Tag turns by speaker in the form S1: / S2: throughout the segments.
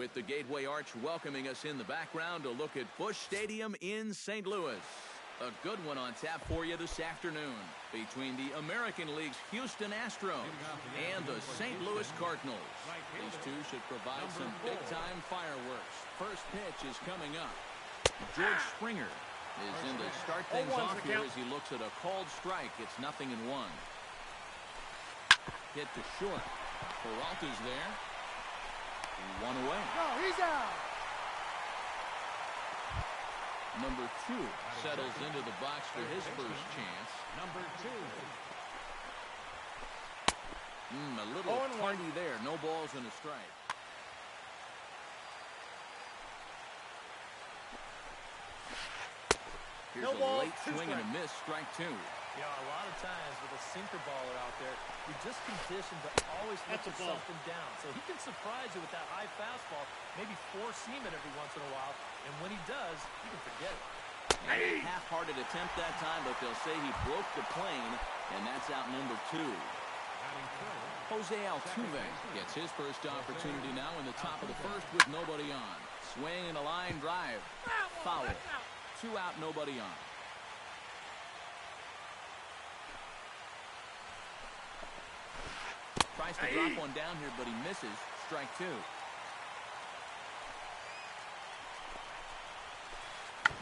S1: With the Gateway Arch welcoming us in the background to look at Busch Stadium in St. Louis. A good one on tap for you this afternoon between the American League's Houston Astros and the St. Louis Cardinals. These two should provide some big-time fireworks. First pitch is coming up. George Springer is in to start things off here as he looks at a called strike. It's 0-1. Hit to short. Peralta's there. One away.
S2: No, he's out.
S1: Number 2 settles into the box for his first chance.
S3: Number 2.
S1: A little tardy there. No balls and a strike. Here's a late swing and a miss. Strike 2.
S4: Yeah, a lot of times with a sinker baller out there, you're just conditioned to always look for something down. So he can surprise you with that high fastball, maybe force seam it every once in a while. And when he does, you can forget it.
S1: A half-hearted attempt that time, but they'll say he broke the plane, and that's out number 2. Jose Altuve gets his first opportunity now in the top of the first with nobody on. Swing and a line drive. Foul. 2 out, nobody on. Tries to drop one down here, but he misses. Strike 2.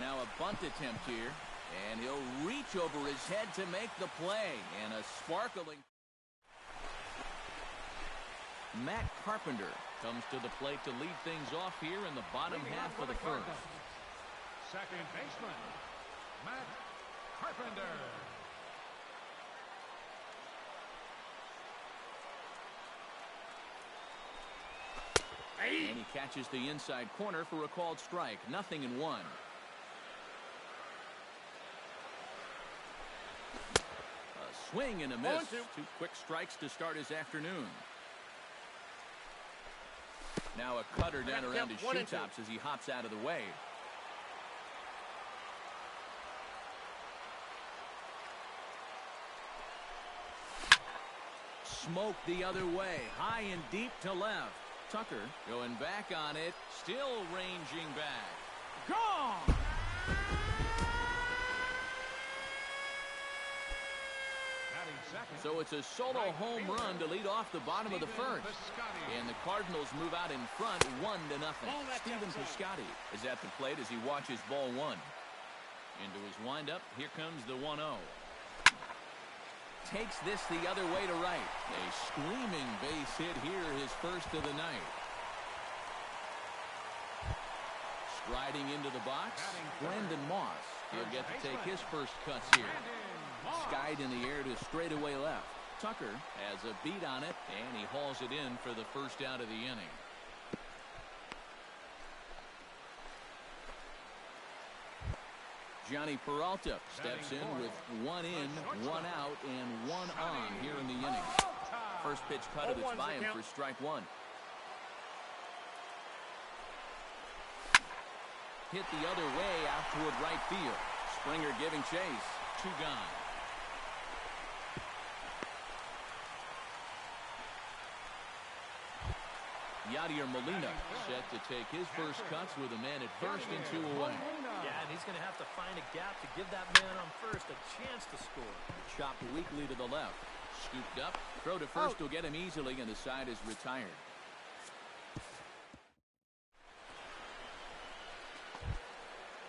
S1: Now a bunt attempt here, and he'll reach over his head to make the play. And a sparkling... Matt Carpenter comes to the plate to lead things off here in the bottom half of the first.
S3: Second baseman, Matt Carpenter.
S1: And he catches the inside corner for a called strike. 0-1. A swing and a miss. 2 quick strikes to start his afternoon. Now a cutter down around his shoe tops as he hops out of the way. Smoke the other way. High and deep to left. Tucker going back on it, still ranging back. Gone! So it's a solo home run to lead off the bottom of the first. And the Cardinals move out in front 1-0. Stephen Piscotty is at the plate as he watches ball 1. Into his windup, here comes the 1-0. Takes this the other way to right. A screaming base hit here, his first of the night. Striding into the box, Brandon Moss. He'll get to take his first cuts here. Skied in the air to straightaway left. Tucker has a beat on it, and he hauls it in for the first out of the inning. Johnny Peralta steps in with 1 in, 1 out, and 1 on here in the inning. First pitch cut, it's by him for strike 1. Hit the other way out toward right field. Springer giving chase. 2 gone. Yadier Molina set to take his first cuts with a man at first and 2 away.
S4: Yeah, and he's going to have to find a gap to give that man on first a chance to score.
S1: Chopped weakly to the left. Scooped up. Throw to first will get him easily, and the side is retired.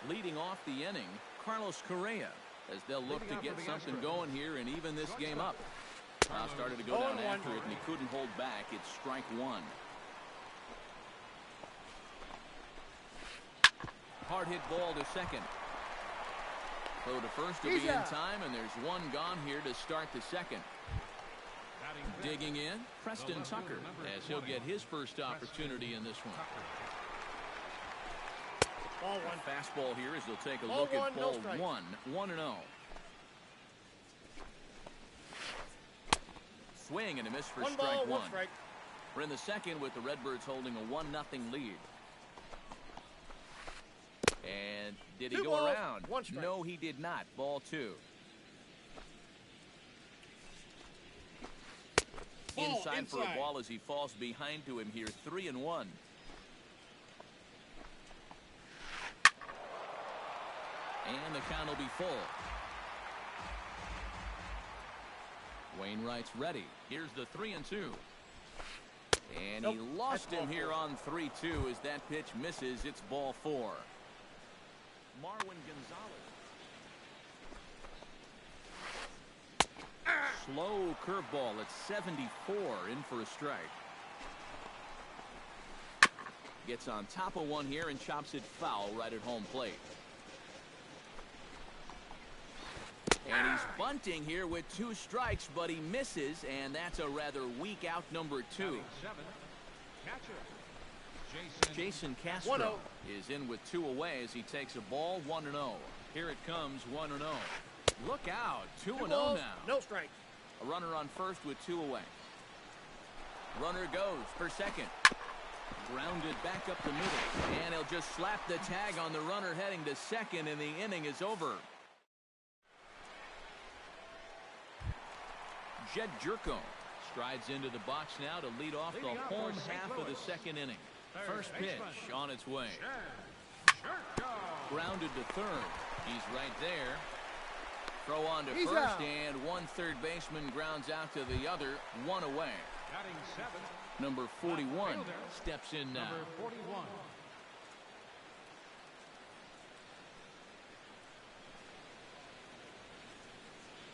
S1: Leading off the inning, Carlos Correa, as they'll look to get something going here and even this game up. Now started to go down after it, and he couldn't hold back. It's strike 1. Hard hit ball to second. Throw to first will be in time, and there's 1 gone here to start the second. Digging in, Preston Tucker, as he'll get his first opportunity in this one.
S2: Ball 1.
S1: Fastball here as they'll take a look at ball 1. 1-0. Swing and a miss for strike 1. We're in the second with the Redbirds holding a 1-0 lead. And did he go around? No, he did not. Ball 2. Inside for a ball as he falls behind to him here. 3-1. And the count will be full. Wainwright's ready. Here's the 3-2. And he lost him here on 3-2 as that pitch misses. It's ball 4. Marwin Gonzalez. Slow curveball at 74, in for a strike. Gets on top of one here and chops it foul right at home plate. And he's bunting here with 2 strikes, but he misses, and that's a rather weak out number 2. Jason Castro is in with 2 away as he takes a ball 1-0. Here it comes 1-0. Look out, 2-0 now.
S2: No strike.
S1: A runner on first with 2 away. Runner goes for second. Grounded back up the middle, and he'll just slap the tag on the runner heading to second, and the inning is over. Jed Jerko strides into the box now to lead off the home half of the second inning. First pitch on its way. Grounded to third. He's right there. Throw on to first, and one third baseman grounds out to the other, 1 away. Number 41 steps in now.
S3: Number 41.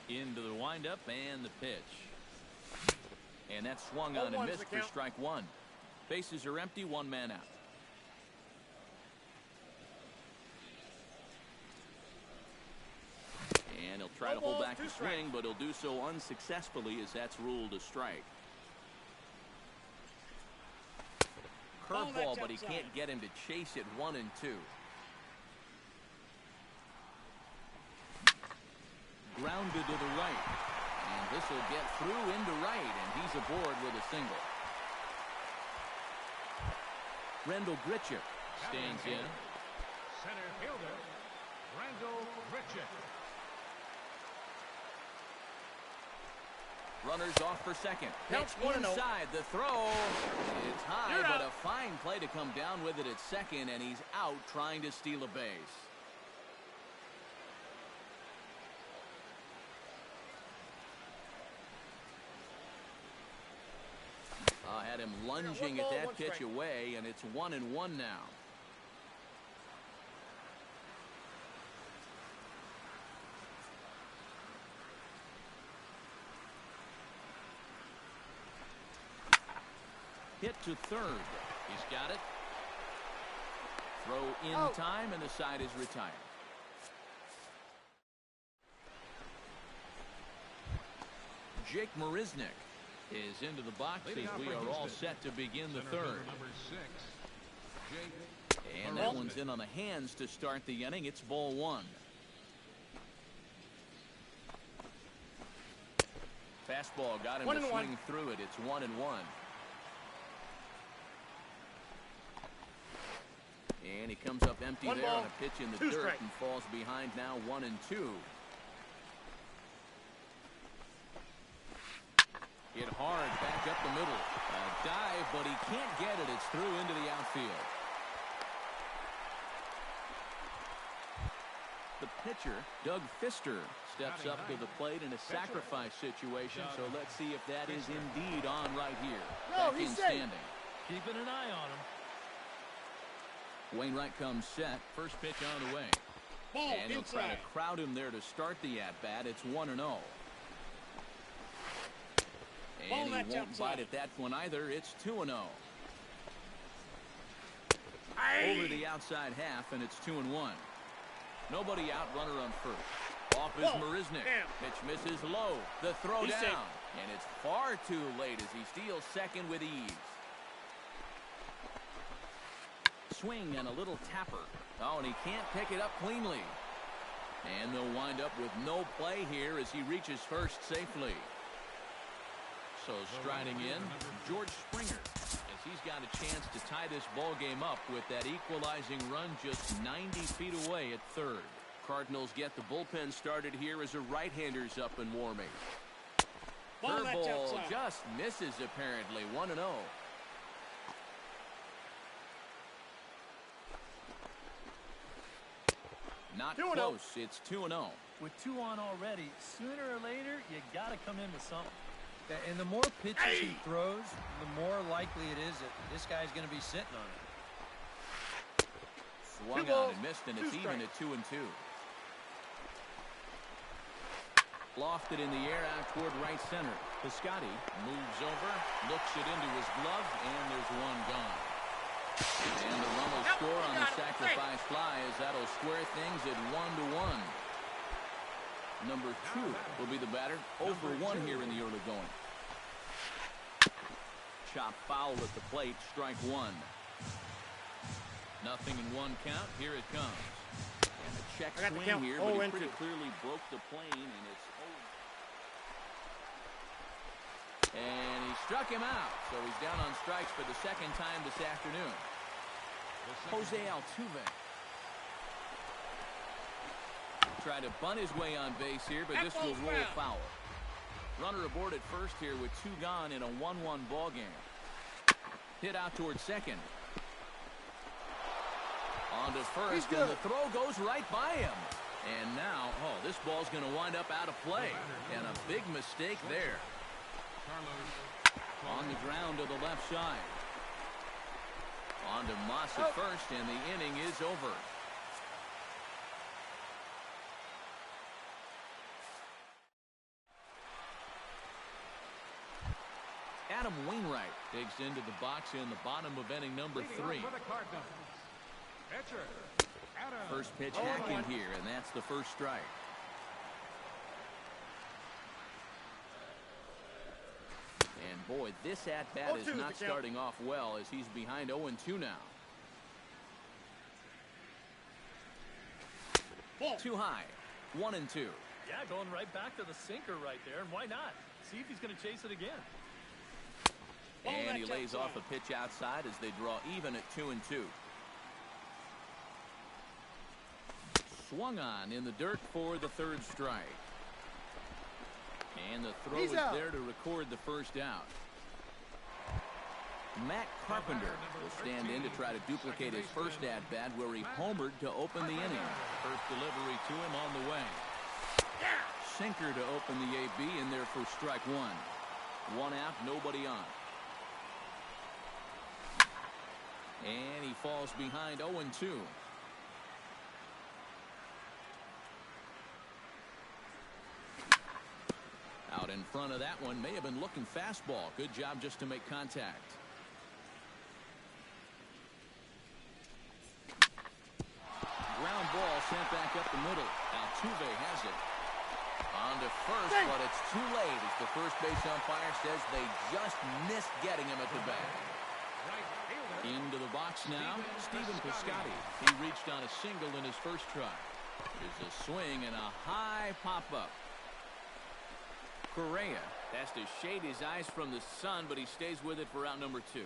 S1: Into the windup and the pitch. And that's swung on and missed for strike 1. Bases are empty, 1 man out. And he'll try to hold back the swing, but he'll do so unsuccessfully as that's ruled a strike. Curveball, but he can't get him to chase it 1-2. Grounded to the right. And this will get through into right, and he's aboard with a single. Randall Grichuk stands in.
S3: Center fielder, Randall Grichuk.
S1: Runners off for second. Pitch inside the throw. It's high, but a fine play to come down with it at second, and he's out trying to steal a base. Had him lunging at that pitch away, and it's 1-1 now. Hit to third. He's got it. Throw in time, and the side is retired. Jake Marisnick is into the box as we are all set to begin the third. And that one's in on the hands to start the inning. It's ball 1. Fastball got him to swing through it. It's 1-1. And he comes up empty there on a pitch in the dirt and falls behind now 1-2. Hit hard back up the middle. A dive, but he can't get it. It's through into the outfield. The pitcher, Doug Fister, steps up to the plate in a sacrifice situation, so let's see if that is indeed on right here. Back in standing.
S4: Keeping an eye on him.
S1: Wainwright comes set. First pitch on the way. And he'll try to crowd him there to start the at-bat. It's 1-0. And he won't bite at that one either. It's 2-0. Over the outside half, and it's 2-1. Nobody out, runner on first. Off is Marisnick. Pitch misses low. The throw down. And it's far too late as he steals second with ease. Swing and a little tapper. Oh, and he can't pick it up cleanly. And they'll wind up with no play here as he reaches first safely. So striding in, George Springer, as he's got a chance to tie this ball game up with that equalizing run just 90 feet away at third. Cardinals get the bullpen started here as a right-hander's up and warming. Curveball just misses apparently. 1-0. Not close. It's 2-0.
S4: With 2 on already, sooner or later, you got to come in with something.
S2: And the more pitches he throws, the more likely it is that this guy's going to be sitting on it.
S1: Swung on and missed, and it's even at 2-2. Lofted in the air out toward right center. Piscotty moves over, looks it into his glove, and there's one gone. And the run will score on the sacrifice fly as that'll square things at 1-1. Number 2 will be the batter. 0 for 1 here in the early going. Chop foul at the plate, strike 1. Nothing in 1 count. Here it comes. And a check swing here, but he pretty clearly broke the plane, and it's 0. And he struck him out, so he's down on strikes for the second time this afternoon. Jose Altuve tried to bunt his way on base here, but this will roll foul. Runner aboard at first here with 2 gone in a 1-1 ball game. Hit out towards second. On to first, and the throw goes right by him. And now, this ball's going to wind up out of play. And a big mistake there. On the ground to the left side. On to Moss at first, and the inning is over. Adam Wainwright digs into the box in the bottom of inning number 3. First pitch hacking here, and that's the first strike. And boy, this at-bat is not starting off well as he's behind 0-2 now. Too high. 1-2.
S4: Yeah, going right back to the sinker right there, and why not? See if he's going to chase it again.
S1: And he lays off a pitch outside as they draw even at 2-2. Swung on in the dirt for the third strike. And the throw is there to record the first out. Matt Carpenter will stand in to try to duplicate his first at-bat where he homered to open the inning. First delivery to him on the way. Sinker to open the AB in there for strike 1. 1 out, nobody on. And he falls behind 0-2. Out in front of that one, may have been looking fastball. Good job just to make contact. Ground ball sent back up the middle. Altuve has it. On to first, but it's too late as the first base umpire says they just missed getting him at the bat. Into the box now, Stephen Piscotty. He reached on a single in his first try. There's a swing and a high pop-up. Correa has to shade his eyes from the sun, but he stays with it for out number 2.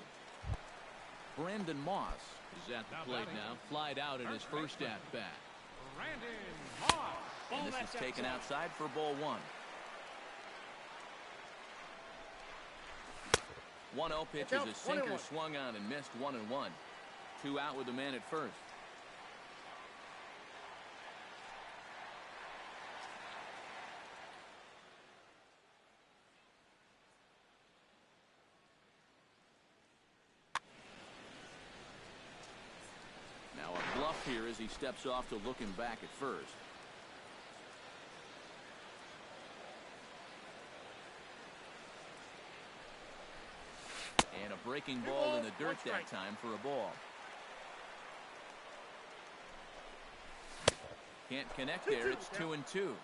S1: Brandon Moss is at the plate now, flied out in his first at-bat. And this is taken outside for ball 1. 1-0 pitch is a sinker swung on and missed 1-1. 2 out with the man at first. Now a bluff here as he steps off to look him back at first. And a breaking ball in the dirt that time for a ball. Can't connect there. It's 2-2.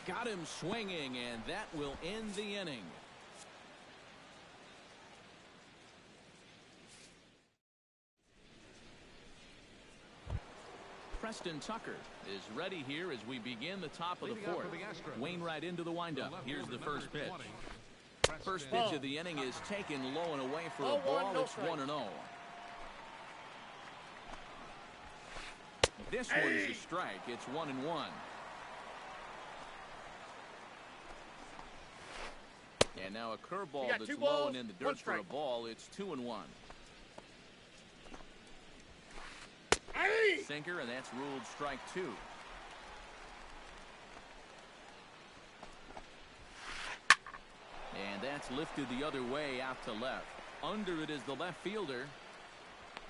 S1: Got him swinging, and that will end the inning. Preston Tucker is ready here as we begin the top of the 4th. Wainwright into the windup. Here's the first pitch. First pitch of the inning is taken low and away for a ball. It's 1-0. This one's a strike. It's 1-1. And now a curveball that's low and in the dirt for a ball. It's 2-1. sinker, and that's ruled strike 2. And that's lifted the other way out to left. Under it is the left fielder.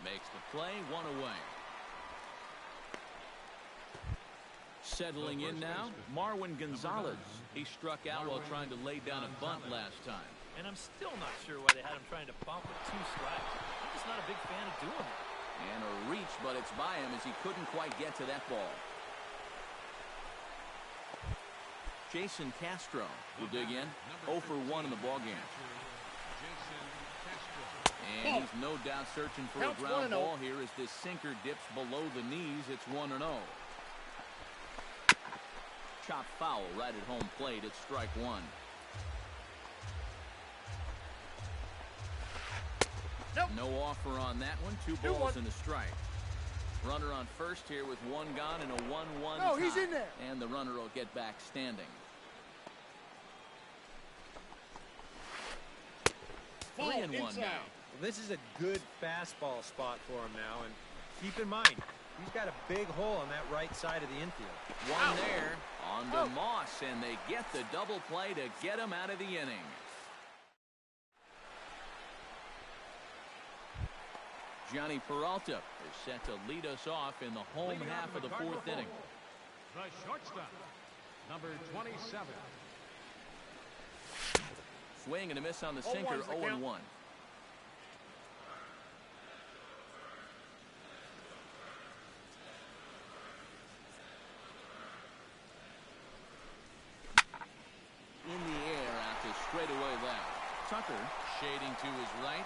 S1: Makes the play, 1 away. Settling in now, Marwin Gonzalez. He struck out while trying to lay down a bunt last time.
S4: And I'm still not sure why they had him trying to bump with 2 strikes. I'm just not a big fan of doing it.
S1: And a reach, but it's by him as he couldn't quite get to that ball. Jason Castro will dig in. 0 for 1 in the ballgame. And he's no doubt searching for a ground ball here as this sinker dips below the knees. It's 1-0. Chop foul right at home plate. It's strike 1.
S5: Nope.
S1: No offer on that one. 2 balls and a strike. Runner on first here with 1 gone and a 1-1 tie.
S5: He's in there.
S1: And the runner will get back standing. 3-1 now.
S2: Well, this is a good fastball spot for him now, and keep in mind, he's got a big hole on that right side of the infield.
S1: One there on to Moss, and they get the double play to get him out of the inning. Johnny Peralta is set to lead us off in the home half of the 4th inning.
S3: The shortstop, number 27.
S1: Swing and a miss on the sinker, 0-1. In the air out to straightaway left. Tucker shading to his right.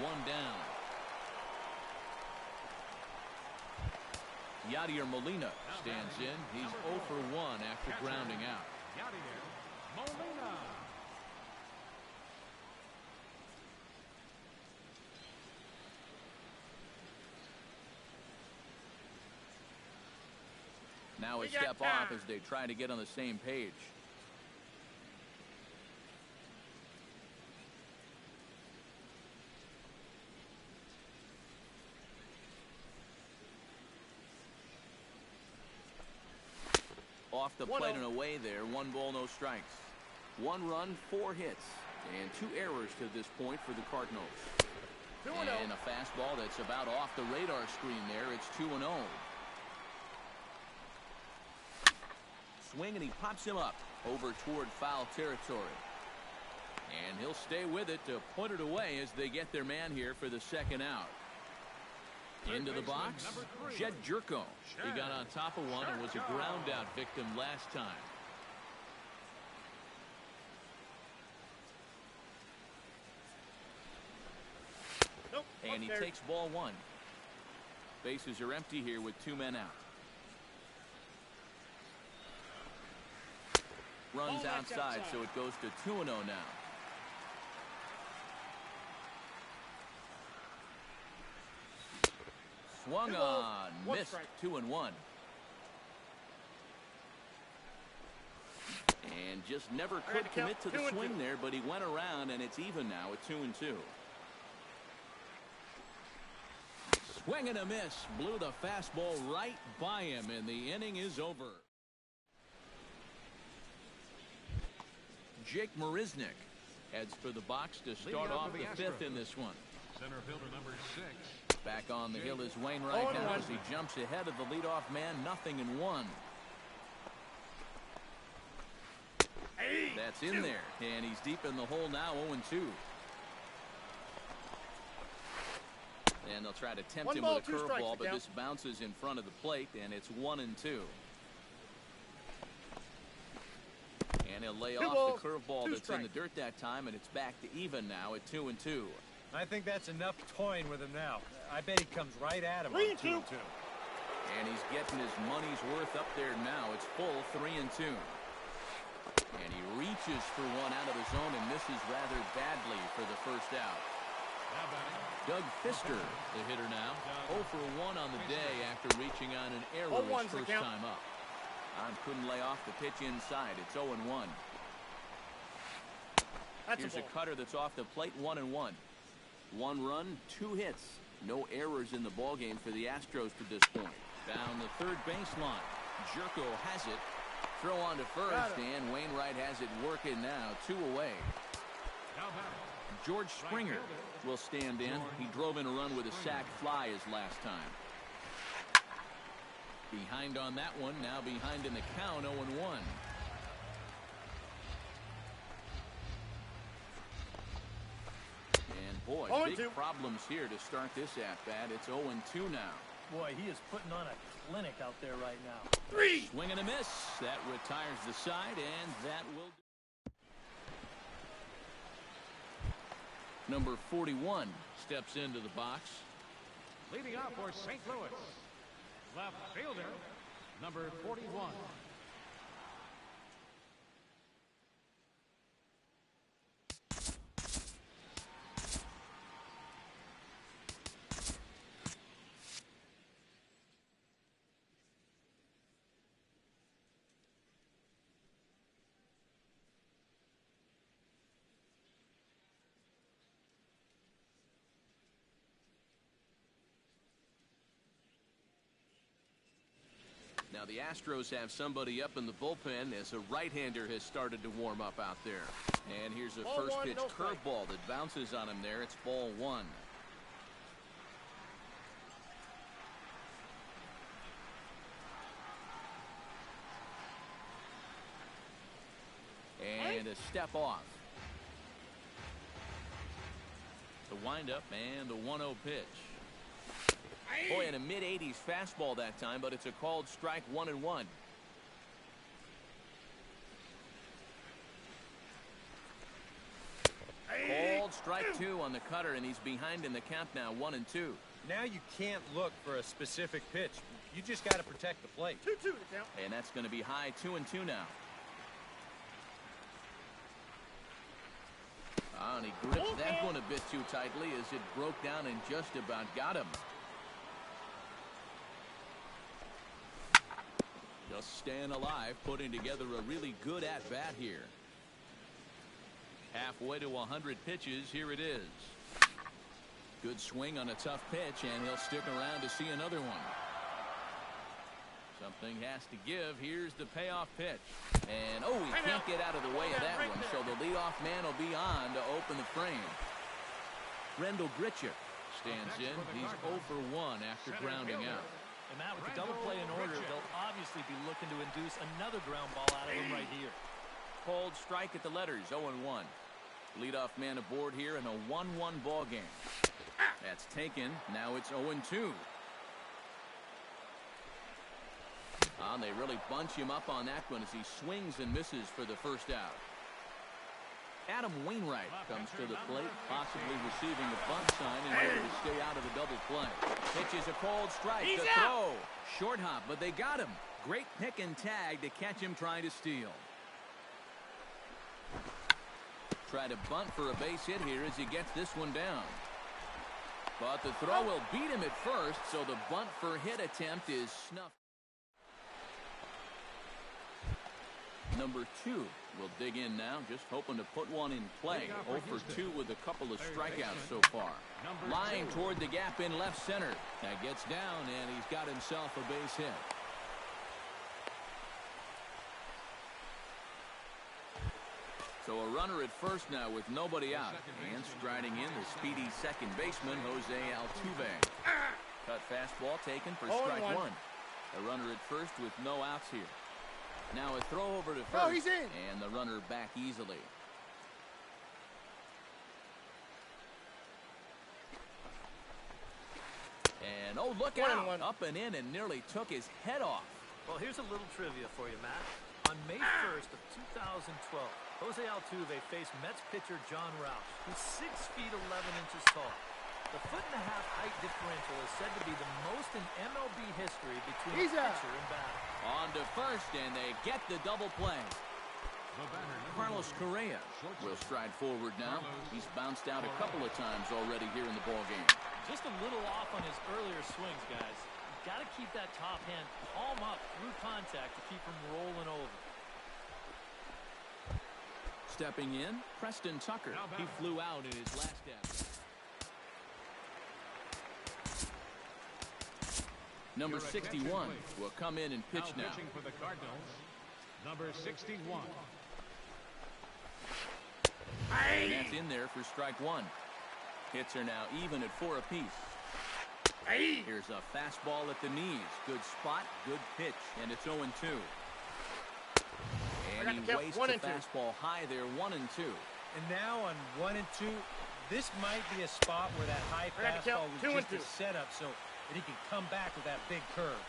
S1: 1 down. Yadier Molina stands in. He's 0 for 1 after grounding out.
S3: Yadier Molina.
S1: Now a step off as they try to get on the same page. Off the plate and away there. 1 ball, no strikes. 1 run, 4 hits, and 2 errors to this point for the Cardinals. And a fastball that's about off the radar screen there. It's 2-0. Swing, and he pops him up over toward foul territory. And he'll stay with it to put it away as they get their man here for the 2nd out. Into the box, Jed Jerko. He got on top of one and was a ground out victim last time. And he takes ball 1. Bases are empty here with 2 men out. Runs outside, so it goes to 2-0 now. Swung on, missed, 2-1. And just never could commit to the swing there, but he went around, and it's even now at 2-2. Swing and a miss, blew the fastball right by him, and the inning is over. Jake Marisnick heads for the box to start off the 5th in this one.
S3: Center fielder number 6.
S1: Back on the hill is Wainwright now as he jumps ahead of the leadoff man, 0-1. That's in there, and he's deep in the hole now, 0-2. And they'll try to tempt him with a curveball, but this bounces in front of the plate, and it's 1-2. And he'll lay off the curveball that's in the dirt that time, and it's back to even now at 2-2.
S2: I think that's enough toying with him now. I bet he comes right at him on 2-2.
S1: And he's getting his money's worth up there now. It's full 3-2. And he reaches for one out of the zone and misses rather badly for the 1st out. Doug Fister, the hitter now. 0 for 1 on the day after reaching on an error his first time up. Couldn't lay off the pitch inside. It's 0-1. Here's a cutter that's off the plate, 1-1. 1 run, 2 hits, No errors in the ballgame for the Astros to this point. Down the third baseline. Jerko has it. Throw on to first, and Wainwright has it working now. 2 away. George Springer will stand in. He drove in a run with a sac fly his last time. Behind on that one. Now behind in the count, 0-1. And boy, big problems here to start this at-bat. It's 0-2 now.
S4: Boy, he is putting on a clinic out there right now.
S1: 3. Swing and a miss. That retires the side, and that will do. Number 41 steps into the box.
S3: Leading off for St. Louis, left fielder, number 41.
S1: Now the Astros have somebody up in the bullpen as a right-hander has started to warm up out there. And here's a first pitch curveball that bounces on him there. It's ball 1. And a step off. The windup and the 1-0 pitch. Boy, in a mid-80s fastball that time, but it's a called strike, 1-1. Called strike 2 on the cutter, and he's behind in the count now, 1-2.
S2: Now you can't look for a specific pitch. You just got to protect the plate.
S5: 2-2 to count.
S1: And that's going to be high, 2-2 now. And he gripped that one a bit too tightly as it broke down and just about got him. Just staying alive, putting together a really good at-bat here. Halfway to 100 pitches, here it is. Good swing on a tough pitch, and he'll stick around to see another one. Something has to give. Here's the payoff pitch. And, oh, he can't get out of the way of that one, so the leadoff man will be on to open the frame. Rendell Grichuk stands in. He's 0 for 1 after grounding out.
S4: And Matt, with the double play in order, they'll obviously be looking to induce another ground ball out of him right here.
S1: Called strike at the letters, 0-1. Leadoff man aboard here in a 1-1 ball game. That's taken. Now it's 0-2. They really bunch him up on that one as he swings and misses for the first out. Adam Wainwright comes to the plate, possibly receiving a bunt sign in order to stay out of the double play. Pitches a called strike. The throw. Short hop, but they got him. Great pick and tag to catch him trying to steal. Try to bunt for a base hit here as he gets this one down. But the throw will beat him at first, so the bunt for hit attempt is snuffed. Number 2 will dig in now, just hoping to put one in play. 0 for 2 with a couple of strikeouts so far. Lying toward the gap in left center. That gets down, and he's got himself a base hit. So a runner at first now with nobody out. And striding in, the speedy second baseman, Jose Altuve. Cut fastball taken for strike 1. A runner at first with no outs here. Now a throw over to first,
S5: he's in.
S1: And the runner back easily. And, oh, look out. Up and in and nearly took his head off.
S4: Well, here's a little trivia for you, Matt. On May 1st of 2012, Jose Altuve faced Mets pitcher John Roush, who's 6 feet 11 inches tall. The 1.5-foot height differential is said to be the most in MLB history between pitcher and batter.
S1: On to first, and they get the double play. Carlos Correa will stride forward now. He's bounced out a couple of times already here in the ballgame.
S4: Just a little off on his earlier swings, guys. You've got to keep that top hand palm up through contact to keep him rolling over.
S1: Stepping in, Preston Tucker. He flew out in his last at-bat. Number 61 will come in and pitch now.
S3: Pitching for the Cardinals, number 61.
S1: And that's in there for strike one. Hits are now even at 4 apiece. Here's a fastball at the knees. Good spot, good pitch, and it's 0-2. And he wastes the fastball high there, 1-2.
S2: And now on 1-2, this might be a spot where that high fastball was just a setup so that he can come back with that big curve.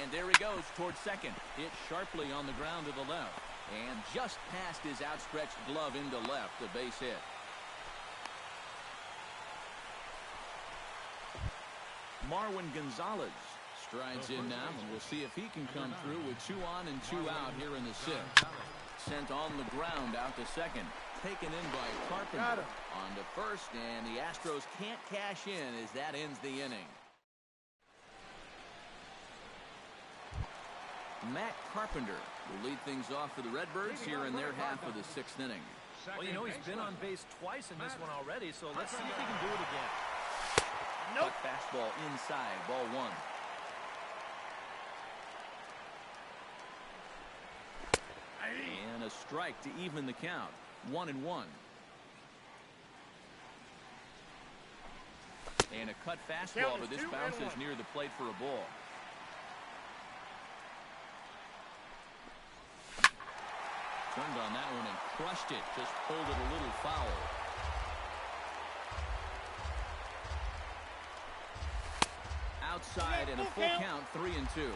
S1: And there he goes towards second. Hit sharply on the ground to the left. And just past his outstretched glove into left, the base hit. Marwin Gonzalez strides in now, and we'll see if he can come through with 2 on and 2 out here in the 6th. Sent on the ground out to second. Taken in by Carpenter. On to first, and the Astros can't cash in as that ends the inning. Matt Carpenter will lead things off for the Redbirds here in their half of the 6th inning.
S4: Well, you know, he's been on base twice in this one already, so let's see if he can do it again.
S1: Nope. Fastball inside, ball 1. And a strike to even the count. 1-1. And a cut fastball, but this bounces near the plate for a ball. Turned on that one and crushed it. Just pulled it a little foul. Outside and a full count, 3-2.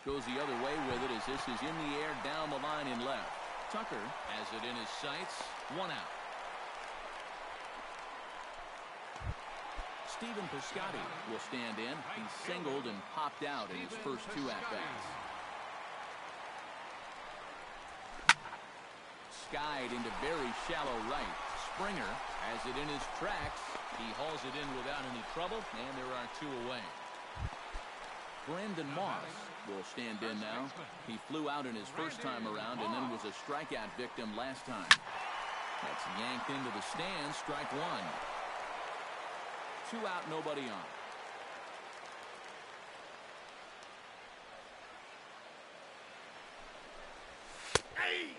S1: Goes the other way with it as this is in the air down the line in left. Tucker has it in his sights. 1 out. Stephen Piscotty will stand in. He singled and popped out in his first 2 at-bats. Skied into very shallow right. Springer has it in his tracks. He hauls it in without any trouble, and there are 2 away. Brandon Moss will stand in now. He flew out in his first time around and then was a strikeout victim last time. That's yanked into the stands, strike 1. 2 out, nobody on.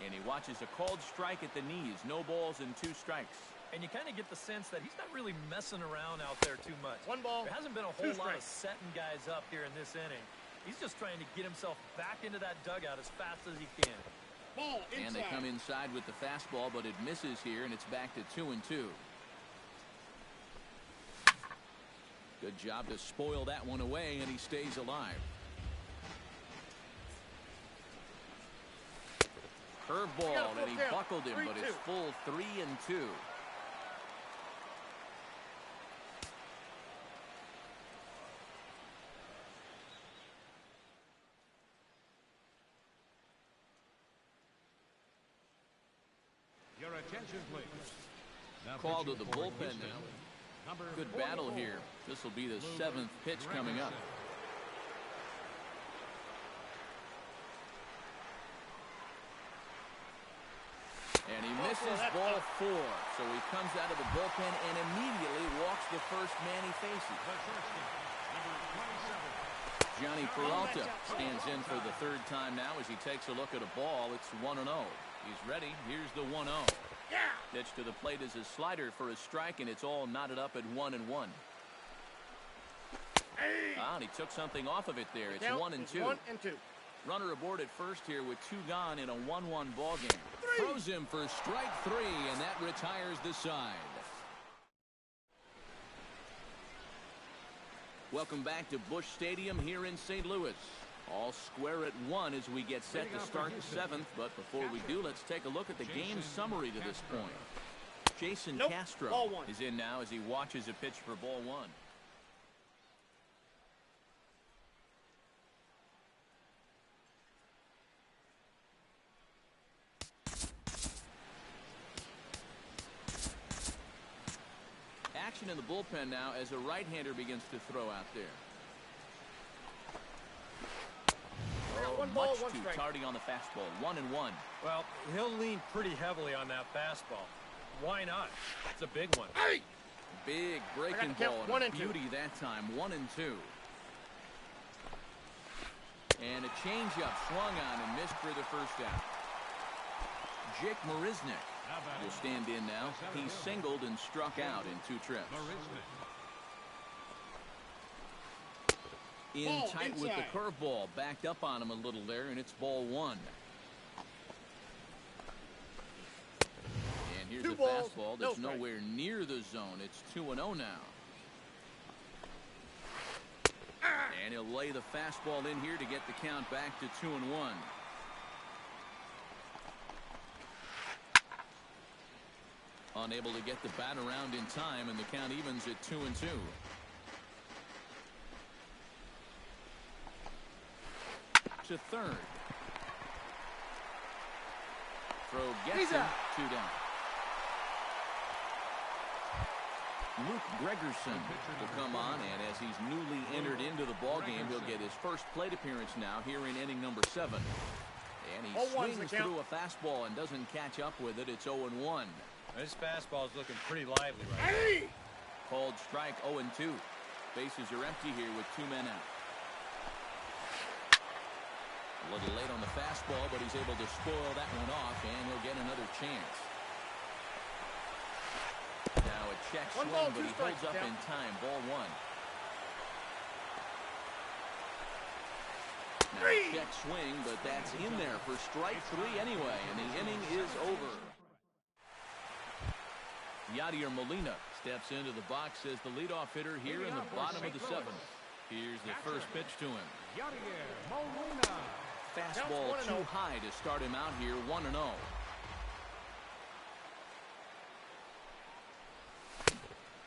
S1: And he watches a called strike at the knees. No balls and 2 strikes.
S4: And you kind of get the sense that he's not really messing around out there too much.
S5: 1 ball.
S4: There hasn't been a whole lot of setting guys up here in this inning. He's just trying to get himself back into that dugout as fast as he can.
S5: Ball inside.
S1: And they come inside with the fastball, but it misses here, and it's back to 2-2. Good job to spoil that one away, and he stays alive. Curveball, and he buckled him, but it's full 3-2.
S3: Your attention, please. Now
S1: Call to
S3: pitching
S1: the
S3: for
S1: bullpen
S3: Houston,
S1: now.
S3: number
S1: Good
S3: 44.
S1: battle here. This will be the 7th pitch coming up. And he misses ball 4. So he comes out of the bullpen and immediately walks the first man he faces.
S3: The first number 27.
S1: Johnny Peralta stands in for the 3rd time now as he takes a look at a ball. It's 1-0. He's ready. Here's the 1-0. Pitch to the plate is a slider for a strike, and it's all knotted up at 1-1. And he took something off of it there. It's 1-2.
S5: 1-2.
S1: Runner aboard at first here with 2 gone in a 1-1 ball game. Throws him for strike 3, and that retires the side. Welcome back to Busch Stadium here in St. Louis. All square at 1 as we get set to start the 7th. But before we do, let's take a look at the game summary to this point. Jason Castro is in now as he watches a pitch for ball 1. Action in the bullpen now as a right-hander begins to throw out there. Much too tardy on the fastball. 1-1.
S2: Well, he'll lean pretty heavily on that fastball. Why not? It's a big one.
S1: Big breaking ball and a beauty that time. 1-2. And a changeup swung on and missed for the first out. Jake Marisnik will stand in now. He singled and struck out in 2 trips. In tight with the curveball. Backed up on him a little there, and it's ball 1. And here's a fastball that's nowhere near the zone. It's 2-0 now. And he'll lay the fastball in here to get the count back to 2-1. Unable to get the bat around in time, and the count evens at 2-2. To third. Throw gets him. 2 down. Luke Gregerson to come on, and as he's newly entered into the ballgame, he'll get his first plate appearance now here in inning number 7. And he swings through a fastball and doesn't catch up with it. It's 0-1.
S2: This fastball is looking pretty lively right now.
S1: Called strike 0-2. Bases are empty here with 2 men out. A little late on the fastball, but he's able to spoil that one off, and he'll get another chance. Now a check swing, but he holds up in time. Ball 1. Now a check swing, but that's in there for strike 3 anyway, and the inning is over. Yadier Molina steps into the box as the leadoff hitter here in the bottom of the 7th. Here's the first pitch to him.
S3: Yadier Molina.
S1: Fastball too high to start him out here. 1-0.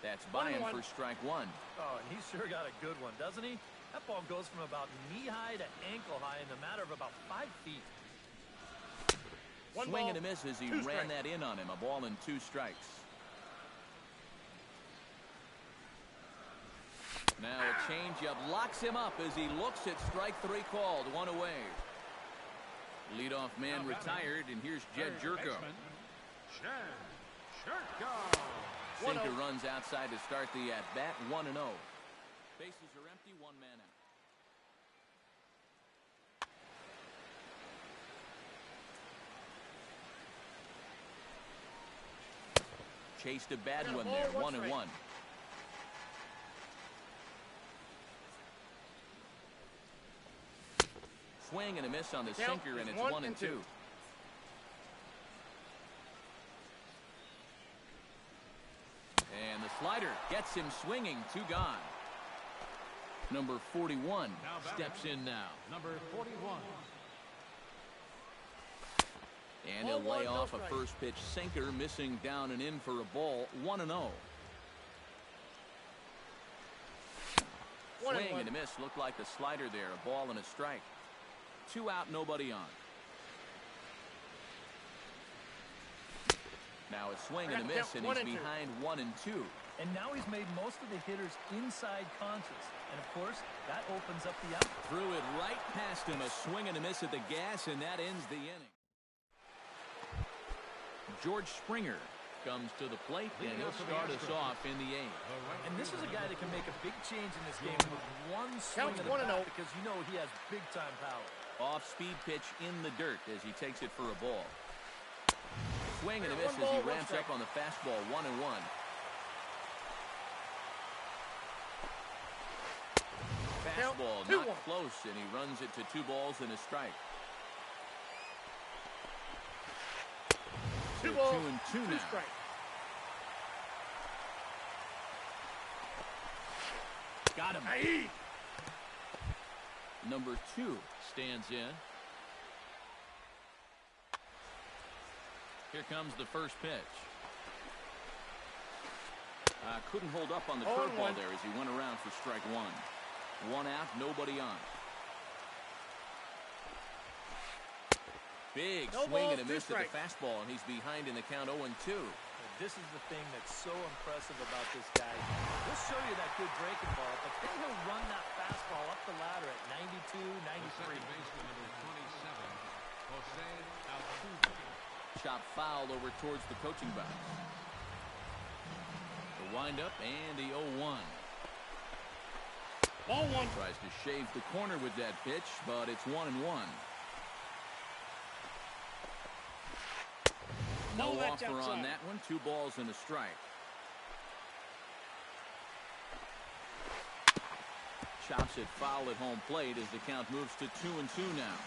S1: That's by him for strike 1.
S4: Oh, he sure got a good one, doesn't he? That ball goes from about knee-high to ankle-high in the matter of about 5 feet.
S1: Swing and a miss as he ran that in on him. A ball and 2 strikes. Now a changeup locks him up as he looks at strike 3 called. 1 away. Leadoff man retired, and here's Jed Jerko. Sinker runs outside to start the at-bat. 1-0. Bases are empty. 1 man out. Chased a bad one there. 1-1. Swing and a miss on the sinker, and it's 1-2. And the slider gets him swinging. 2 gone. Number 41 steps in now.
S3: Number 41.
S1: And he'll lay off a first pitch sinker, missing down and in for a ball. 1-0. Swing and a miss. Looked like the slider there. A ball and a strike. 2 out, nobody on. Now a swing and a miss, and he's behind 1-2.
S4: And now he's made most of the hitters inside conscious. And, of course, that opens up the out.
S1: Threw it right past him. A swing and a miss at the gas, and that ends the inning. George Springer comes to the plate, and he'll start us off in the 8th.
S4: And this is a guy that can make a big change in this game with one swing of the bat, because you know he has big-time power.
S1: Off-speed pitch in the dirt as he takes it for a ball. Swing and a miss as he ramps up on the fastball. 1-1. Fastball not close, and he runs it to 2 balls and a strike. 2 and 2 now. Got him. Number 2 stands in. Here comes the first pitch. Couldn't hold up on the curveball there as he went around for strike 1. 1 out, nobody on. Big swing and a miss at the fastball, and he's behind in the count 0-2.
S4: This is the thing that's so impressive about this guy. He'll show you that good breaking ball, but then he'll run that fastball up the ladder at 92, 93. Baseman,
S1: Shot foul over towards the coaching box. The windup and the 0-1.
S3: Ball one.
S1: Tries to shave the corner with that pitch, but it's 1-1. No offer on that one. 2 balls and a strike. Chops it foul at home plate as the count moves to 2-2 now.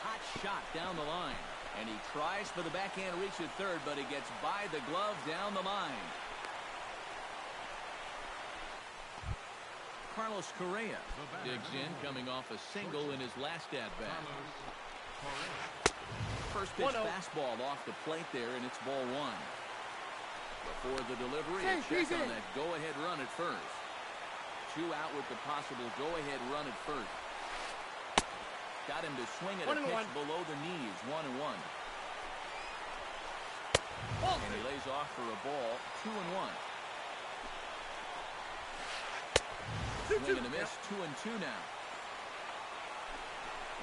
S1: Hot shot down the line. And he tries for the backhand reach at third, but he gets by the glove down the line. Carlos Correa digs in, coming off a single in his last at-bat. First pitch fastball off the plate there, and it's ball 1. Before the delivery, a check on that go-ahead run at first. 2 out with the possible go-ahead run at first. Got him to swing at a pitch below the knees, 1-1. And he lays off for a ball, 2-1. Swing and a miss, 2-2 now.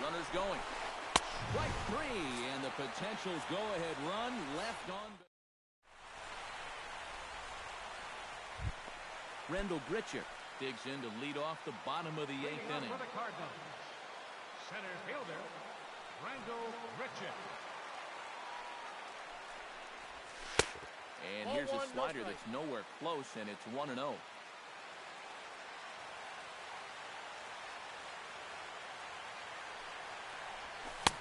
S1: Runners going. Strike 3, and the potential's go-ahead run left on. Rendell Grichuk digs in to lead off the bottom of the 8th inning.
S3: For the Cardinals, center fielder, Rendell Grichuk.
S1: And here's a slider that's nowhere close, and it's 1-0.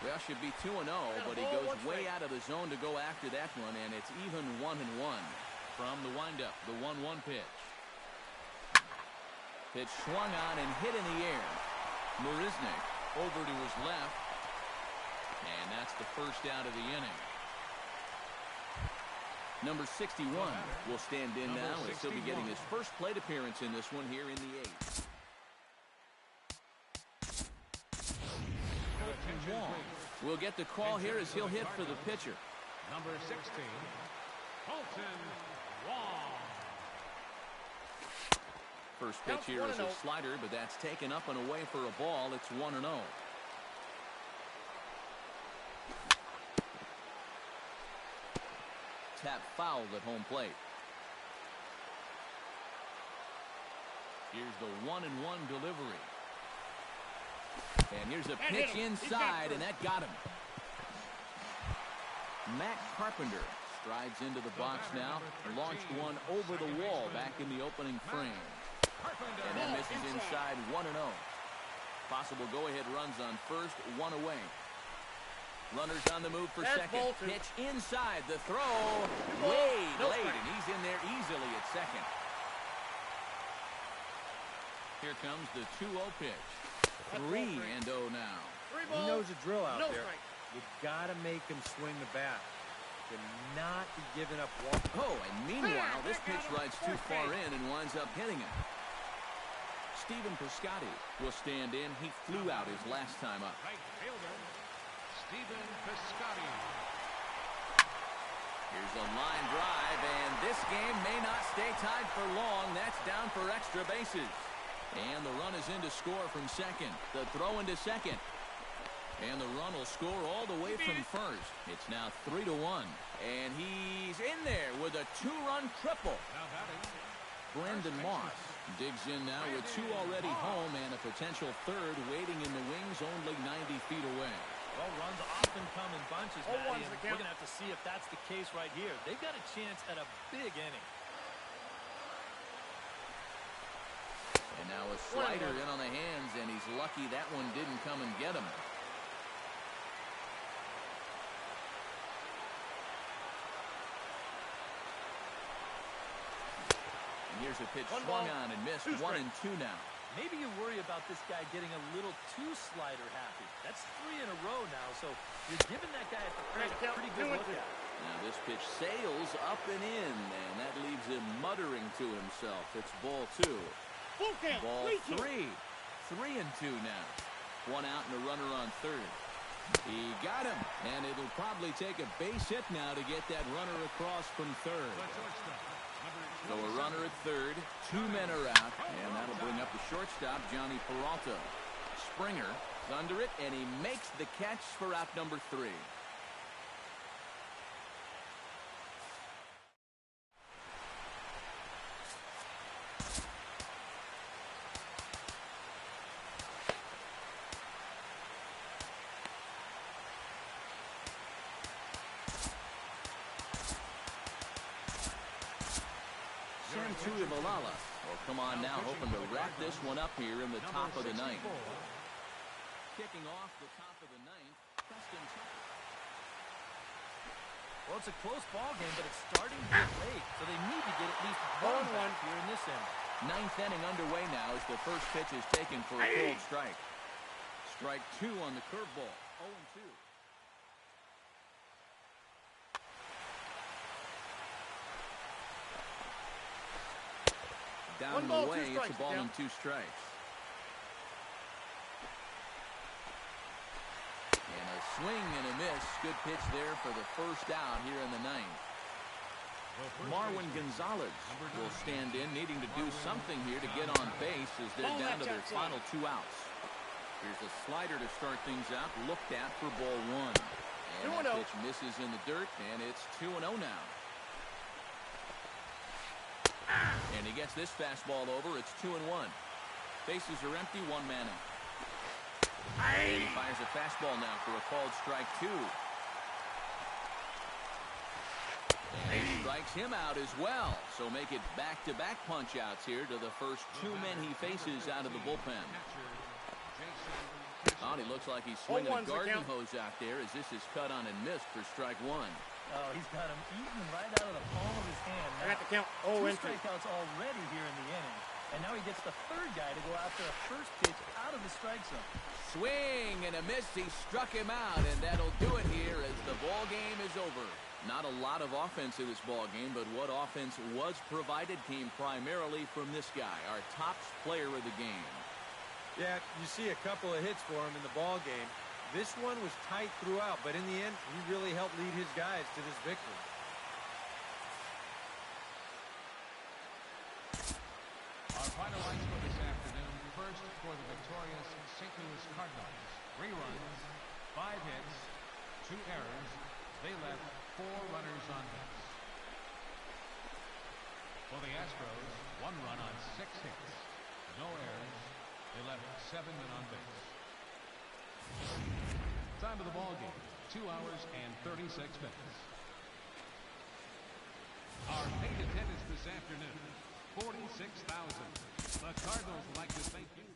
S1: Well, should be 2-0, but he goes way out of the zone to go after that one, and it's even 1-1 from the windup, the 1-1 pitch. Pitch swung on and hit in the air. Marisnik over to his left, and that's the first out of the inning. Number 61 will stand in now as he'll be getting his first plate appearance in this one here in the 8th. We'll get the call here as he'll hit for the pitcher.
S3: Number 16, Colton Wong.
S1: First pitch here is a slider, but that's taken up and away for a ball. It's 1-0. Tap fouled at home plate. Here's the 1-1 delivery. And here's a pitch inside, and that got him. Matt Carpenter strides into the box now. Launched one over the wall back in the opening frame. And that misses inside, 1-0. Possible go-ahead runs on first, 1 away. Runners on the move for second. Pitch inside, the throw way late, and he's in there easily at second. Here comes the 2-0 pitch. 3-0 now.
S2: He knows the drill out there. You gotta make him swing the bat. To not be giving up one.
S1: Oh, and meanwhile, this pitch rides too far in and winds up hitting him. Stephen Piscotty will stand in. He flew out his last time up.
S3: Right fielder, Stephen Piscotty.
S1: Here's a line drive, and this game may not stay tied for long. That's down for extra bases. And the run is in to score from second. The throw into second. And the run will score all the way from first. It's now 3-1. And he's in there with a 2-run triple. Brendan Moss digs in now with 2 already home and a potential third waiting in the wings only 90 feet away.
S4: Well, runs often come in bunches, Matty, and we're going to have to see if that's the case right here. They've got a chance at a big inning.
S1: And now a slider in on the hands, and he's lucky that one didn't come and get him. And here's a pitch swung on and missed. 1-2 now.
S4: Maybe you worry about this guy getting a little too slider happy. That's 3 in a row now, so you're giving that guy a pretty good look at it.
S1: Now this pitch sails up and in, and that leaves him muttering to himself. It's ball 2. Ball 3. 3-2 now. 1 out and a runner on third. He got him, and it'll probably take a base hit now to get that runner across from third. So a runner at third, 2 men are out, and that'll bring up the shortstop, Johnny Peralta. Springer is under it, and he makes the catch for out number 3. Valhalla will come on now, hoping to wrap this one up here in the top of the ninth. Kicking off the top of the ninth, Preston.
S4: Well, it's a close ball game, but it's starting to get late, so they need to get at least one back here in this inning.
S1: Ninth inning underway now as the first pitch is taken for a cold strike. Strike two on the curveball. 0-2. Down and away, it's a ball and 2 strikes. And a swing and a miss. Good pitch there for the first out here in the ninth. Marwin Gonzalez will stand in, needing to do something here to get on base as they're down to their final 2 outs. Here's a slider to start things out, looked at for ball 1. And that pitch misses in the dirt, and it's 2-0 now. And he gets this fastball over. It's 2-1. Bases are empty. 1 man out. And he fires a fastball now for a called strike 2. And he strikes him out as well. So make it back-to-back punch-outs here to the first 2 men he faces out of the bullpen. Oh, he looks like he's swinging a garden hose out there as this is cut on and missed for strike 1.
S4: Oh, he's got him eaten right out of the palm of his hand. Now,
S5: I got the count.
S4: 2 strikeouts already here in the inning. And now he gets the third guy to go after a first pitch out of the strike zone.
S1: Swing and a miss. He struck him out, and that'll do it here as the ball game is over. Not a lot of offense in this ball game, but what offense was provided came primarily from this guy, our top player of the game.
S2: Yeah, you see a couple of hits for him in the ball game. This one was tight throughout, but in the end, he really helped lead his guys to this victory.
S3: Our final lines for this afternoon. First, for the victorious St. Louis Cardinals. 3 runs, 5 hits, 2 errors. They left 4 runners on base. For the Astros, 1 run on 6 hits. No errors. They left 7 men on base. Time of the ball game, 2 hours and 36 minutes. Our paid attendance this afternoon, 46,000. The Cardinals would like to thank you.